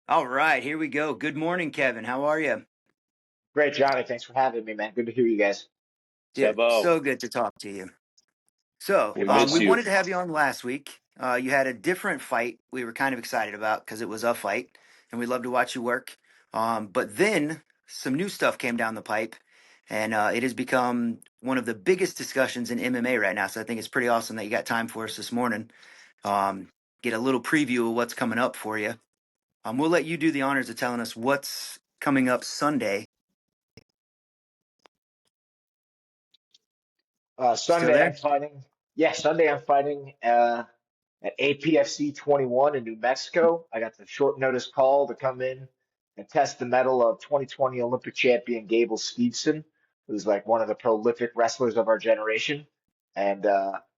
All right, here we go. Good morning, Kevin. How are you? Great, Johnny. Thanks for having me, man. Good to hear you guys. Dude, Kevo, so good to talk to you. So, we we miss you. wanted to have you on last week. You had a different fight we were kind of excited about because it was a fight, and we love to watch you work. But then some new stuff came down the pipe, and it has become one of the biggest discussions in MMA right now. So I think it's pretty awesome that you got time for us this morning. Um, get a little preview of what's coming up for you. We'll let you do the honors of telling us what's coming up Sunday. Still Sunday I'm there? fighting. Yeah, Sunday I'm fighting at APFC 21 in New Mexico. I got the short notice call to come in and test the mettle of 2020 Olympic champion Gable Steveson, who's like one of the prolific wrestlers of our generation. And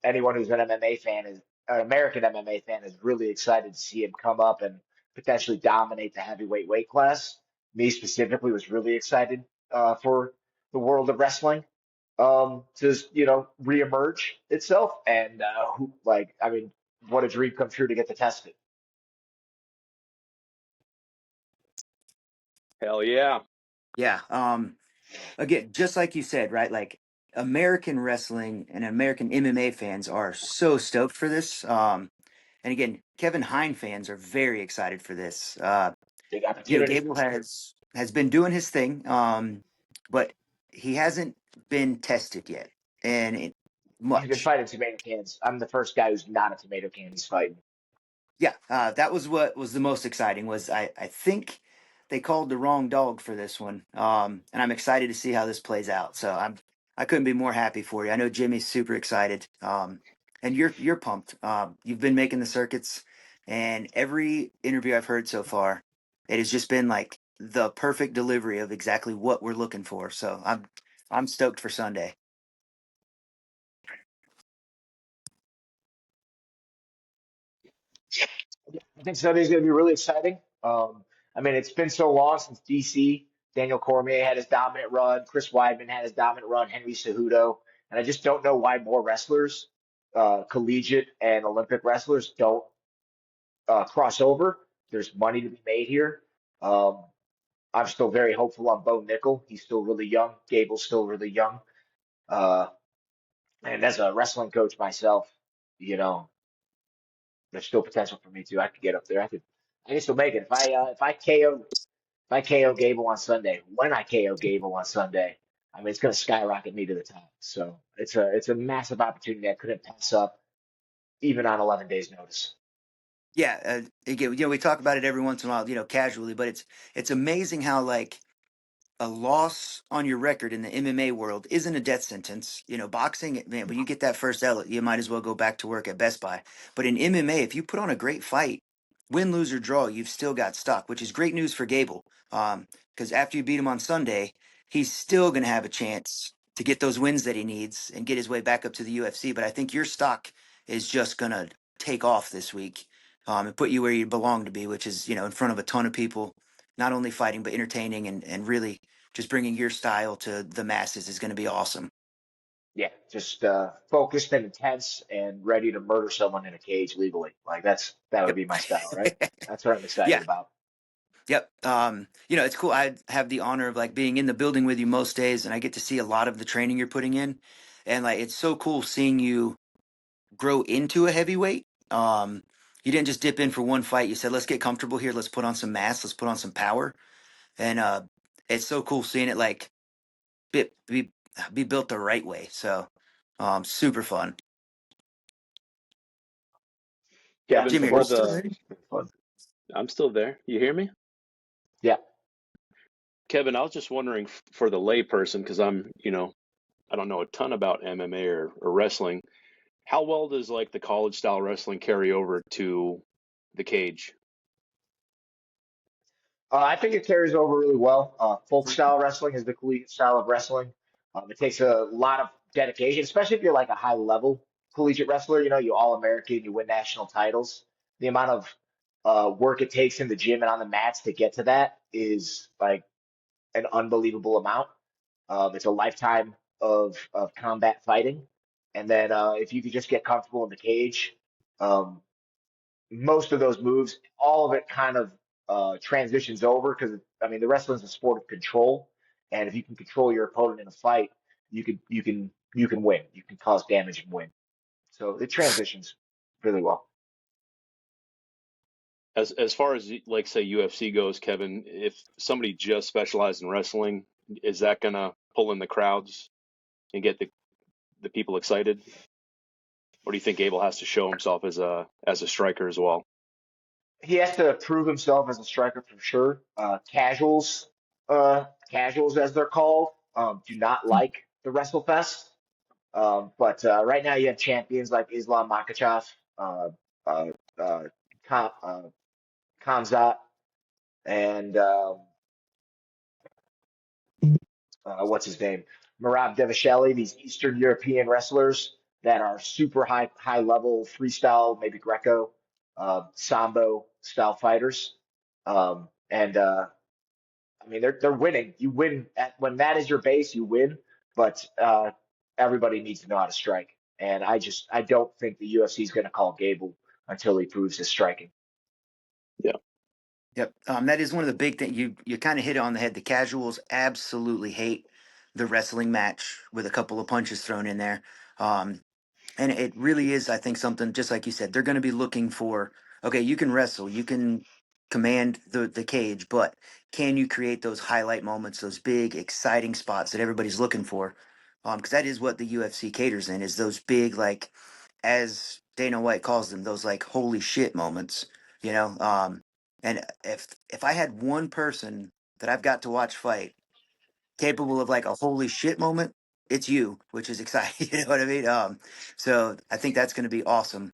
anyone who's an MMA fan is an American MMA fan is really excited to see him come up and potentially dominate the heavyweight weight class. Me specifically was really excited for the world of wrestling to reemerge itself. And I mean, what a dream come true to get to test it. Hell yeah. Yeah. Again, just like you said, right? Like American wrestling and American MMA fans are so stoked for this. And again, Kevin Hine fans are very excited for this. Big opportunity. Gable has been doing his thing, but he hasn't been tested yet, and He's been much. fighting tomato cans. I'm the first guy who's not a tomato can he's fighting. Yeah, that was what was the most exciting. Was I think they called the wrong dog for this one, and I'm excited to see how this plays out. So I couldn't be more happy for you. I know Jimmy's super excited, and you're pumped. You've been making the circuits, and every interview I've heard so far, it has just been like the perfect delivery of exactly what we're looking for. So I'm stoked for Sunday. I think Sunday's going to be really exciting. I mean, it's been so long since DC. Daniel Cormier had his dominant run. Chris Weidman had his dominant run. Henry Cejudo. And I just don't know why more wrestlers, collegiate and Olympic wrestlers, don't cross over. There's money to be made here. Um, I'm still very hopeful on Bo Nickel. He's still really young. Gable's still really young. Uh, and as a wrestling coach myself, you know, there's still potential for me too. I could get up there. I can still make it. If I KO Gable on Sunday, when I KO Gable on Sunday, I mean, it's going to skyrocket me to the top. So it's a massive opportunity I couldn't pass up even on 11 days notice. Yeah, again, we talk about it every once in a while, casually, but it's amazing how like a loss on your record in the MMA world isn't a death sentence. Boxing, man, when you get that first L, you might as well go back to work at Best Buy. But in MMA, if you put on a great fight, win, lose, or draw, you've still got stock, which is great news for Gable. Because after you beat him on Sunday, he's still going to have a chance to get those wins that he needs and get his way back up to the UFC. But I think your stock is just going to take off this week, and put you where you belong to be, which is, in front of a ton of people, not only fighting, but entertaining and really just bringing your style to the masses is going to be awesome. Yeah, just focused and intense and ready to murder someone in a cage legally. Like that would Yep. be my style, right? That's what I'm excited Yeah. about. Yep. It's cool. I have the honor of like being in the building with you most days, and I get to see a lot of the training you're putting in, and like it's so cool seeing you grow into a heavyweight. You didn't just dip in for one fight. You said, "Let's get comfortable here. Let's put on some mass. Let's put on some power." And it's so cool seeing it like be be built the right way. So, super fun. Yeah, Kevin, the Jimmy, are you for world's still the, there? been fun. I'm still there. You hear me? Yeah. Kevin, I was just wondering for the layperson, because I don't know a ton about MMA or wrestling. How well does like the college style wrestling carry over to the cage? I think it carries over really well. Folk style wrestling is the collegiate style of wrestling. It takes a lot of dedication, especially if you're like a high level collegiate wrestler. You know, you all American, you win national titles. The amount of work it takes in the gym and on the mats to get to that is like an unbelievable amount. It's a lifetime of combat fighting, and then if you could just get comfortable in the cage, um, most of those moves, all of it kind of transitions over because I mean the wrestling's a sport of control, and if you can control your opponent in a fight, you can win. You can cause damage and win. So it transitions really well. As far as like say UFC goes, Kevin, if somebody just specialized in wrestling, is that gonna pull in the crowds and get the people excited? Or do you think Gable has to show himself as a striker as well? He has to prove himself as a striker for sure. Casuals as they're called, do not like the WrestleFest. But right now you have champions like Islam Makhachev, uh, uh, uh, Khamzat, and what's his name, Merab Devasheli. These Eastern European wrestlers that are super high level freestyle, maybe Greco, Sambo style fighters. And I mean they're winning. You win when that is your base, you win. But everybody needs to know how to strike. And I don't think the UFC is going to call Gable until he proves his striking. Yeah. Yep. That is one of the big things. You kind of hit it on the head. The casuals absolutely hate the wrestling match with a couple of punches thrown in there. Um, and it really is, I think, something just like you said. They're going to be looking for, okay, you can wrestle, you can command the cage, but can you create those highlight moments, those big, exciting spots that everybody's looking for? Because that is what the UFC caters in, is those big, like, as Dana White calls them, those like holy shit moments, you know. And if I had one person that I've got to watch fight capable of like a holy shit moment, it's you, which is exciting. You know what I mean? So I think that's going to be awesome.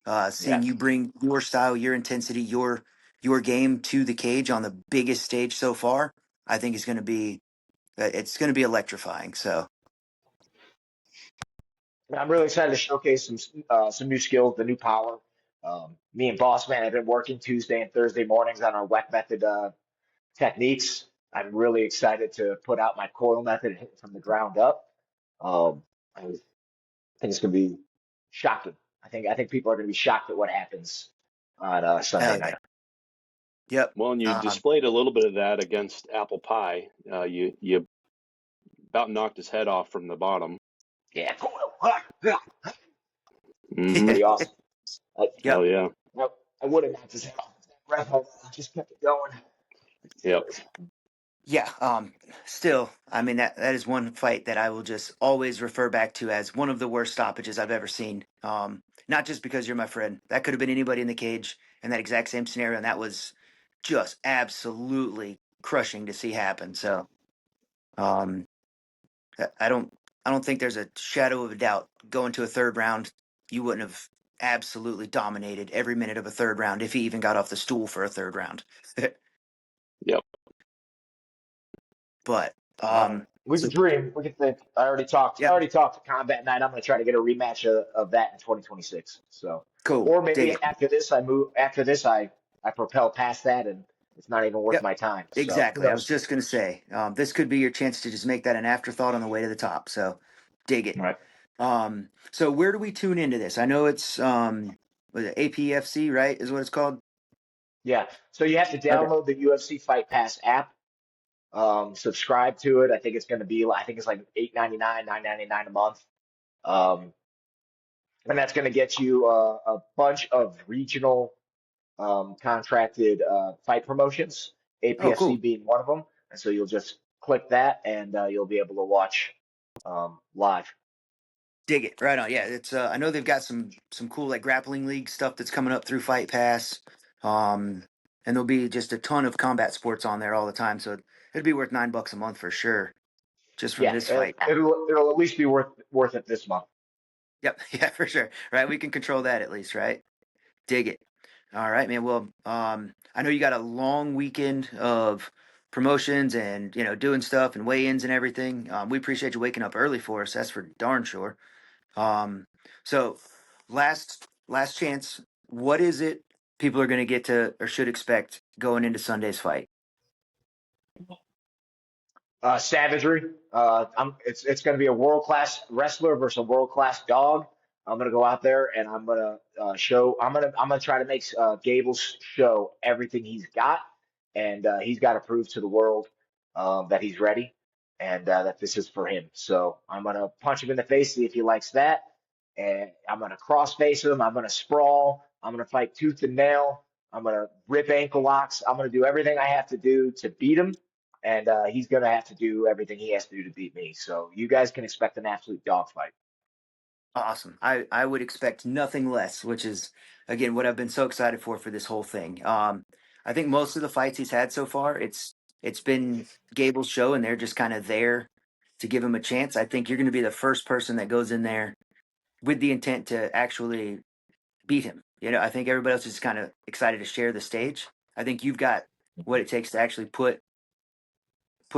Yeah. Seeing you bring your style, your intensity, your game to the cage on the biggest stage so far, I think is going to be it's going to be electrifying. So I'm really excited to showcase some new skills, the new power. Me and Boss Man have been working Tuesday and Thursday mornings on our WEC method techniques. I'm really excited to put out my coil method and hit it from the ground up. I think it's going to be shocking. I think people are going to be shocked at what happens on Sunday hell yeah, night. yep. Well, and you Um, displayed a little bit of that against Apple Pie. You about knocked his head off from the bottom. Yeah, coil. Hmm. Pretty awesome. I, yep. Hell yeah. I, I would have knocked his head off. I just kept it going. Yep. Yeah, still, I mean that is one fight that I will just always refer back to as one of the worst stoppages I've ever seen. Not just because you're my friend. That could have been anybody in the cage in that exact same scenario, and that was just absolutely crushing to see happen. So, um, I don't think there's a shadow of a doubt going to a third round. You wouldn't have absolutely dominated every minute of a third round if he even got off the stool for a third round. Yep. But We so can dream. We can think. I already talked. I yeah, already talked to Combat Night. I'm going to try to get a rematch of that in 2026. So, cool, or dig maybe it. after this, I move. After this, I propel past that, and it's not even worth Yep. my time. So who Exactly. I was knows? just going to say, this could be your chance to just make that an afterthought on the way to the top. So dig it. All right. So where do we tune into this? I know it's, was it APFC, right? Is what it's called? Yeah. So you have to Okay. download the UFC Fight Pass app. Subscribe to it. I think it's going to be. I think it's like 8.99, 9.99 a month. Um, and that's going to get you a bunch of regional contracted fight promotions, Oh, APFC cool. being one of them. And so you'll just click that and you'll be able to watch live. Dig it. Right on. Yeah. It's, I know they've got some cool like grappling league stuff that's coming up through Fight Pass. And there'll be just a ton of combat sports on there all the time. So it'd be worth $9 a month for sure. Just from Yeah, this fight. it'll at least be worth it this month. Yep. Yeah, for sure. Right. We can control that at least, right? Dig it. All right, man. Well, I know you got a long weekend of promotions and doing stuff and weigh-ins and everything. We appreciate you waking up early for us. That's for darn sure. Um, so last chance. What is it people are going to get to or should expect going into Sunday's fight? Savagery. It's going to be a world class wrestler versus a world class dog. I'm going to go out there and I'm going to show. I'm going to try to make Gable's show everything he's got. and he's got to prove to the world that he's ready and that this is for him. So I'm gonna punch him in the face, see if he likes that, and I'm gonna cross face him. I'm gonna sprawl. I'm gonna fight tooth and nail. I'm gonna rip ankle locks. I'm gonna do everything I have to do to beat him, and he's gonna have to do everything he has to do to beat me. So you guys can expect an absolute dogfight. Awesome. I would expect nothing less, which is again what I've been so excited for this whole thing. I think most of the fights he's had so far, it's been Gable's show, and they're just kind of there to give him a chance. I think you're going to be the first person that goes in there with the intent to actually beat him. You know, I think everybody else is kind of excited to share the stage. I think you've got what it takes to actually put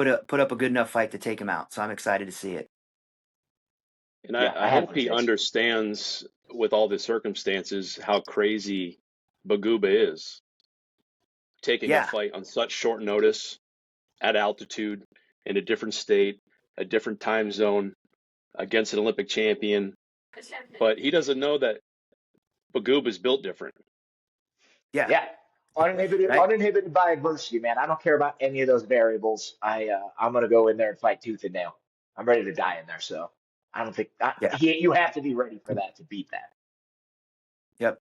up a good enough fight to take him out. So I'm excited to see it. And Yeah, I I have hope no he chance. understands with all the circumstances how crazy Baguba is taking a Yeah, fight on such short notice at altitude in a different state, a different time zone against an Olympic champion. But he doesn't know that Baguba is built different. yeah, Yeah, uninhibited, right. uninhibited by adversity, man. I don't care about any of those variables. I'm gonna go in there and fight tooth and nail. I'm ready to die in there. So I don't think Yeah, you have to be ready for that to beat that. yep.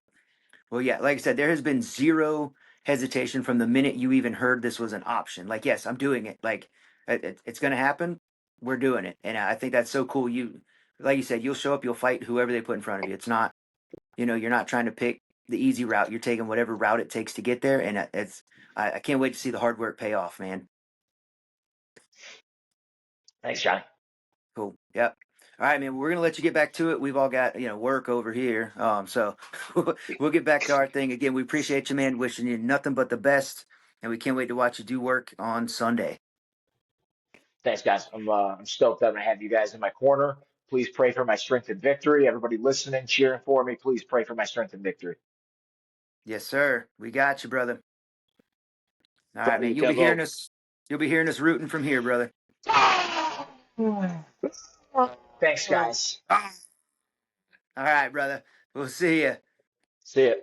Well, yeah, like I said, there has been zero hesitation from the minute you even heard this was an option. Like, yes, I'm doing it. Like, it's going to happen. We're doing it, and I think that's so cool. Like you said, you'll show up, you'll fight whoever they put in front of you. It's not, you're not trying to pick the easy route. You're taking whatever route it takes to get there, and I can't wait to see the hard work pay off, man. Thanks, Johnny. Cool. Yep. All right, man. We're gonna let you get back to it. We've all got work over here. So we'll get back to our thing again. We appreciate you, man. Wishing you nothing but the best, and we can't wait to watch you do work on Sunday. Thanks, guys. I'm stoked that I have you guys in my corner. Please pray for my strength and victory. Everybody listening, cheering for me, please pray for my strength and victory. Yes, sir. We got you, brother. All right, Love man. you, Kevo. You'll be hearing us rooting from here, brother. Thanks, guys. All right, brother. We'll see you. See ya.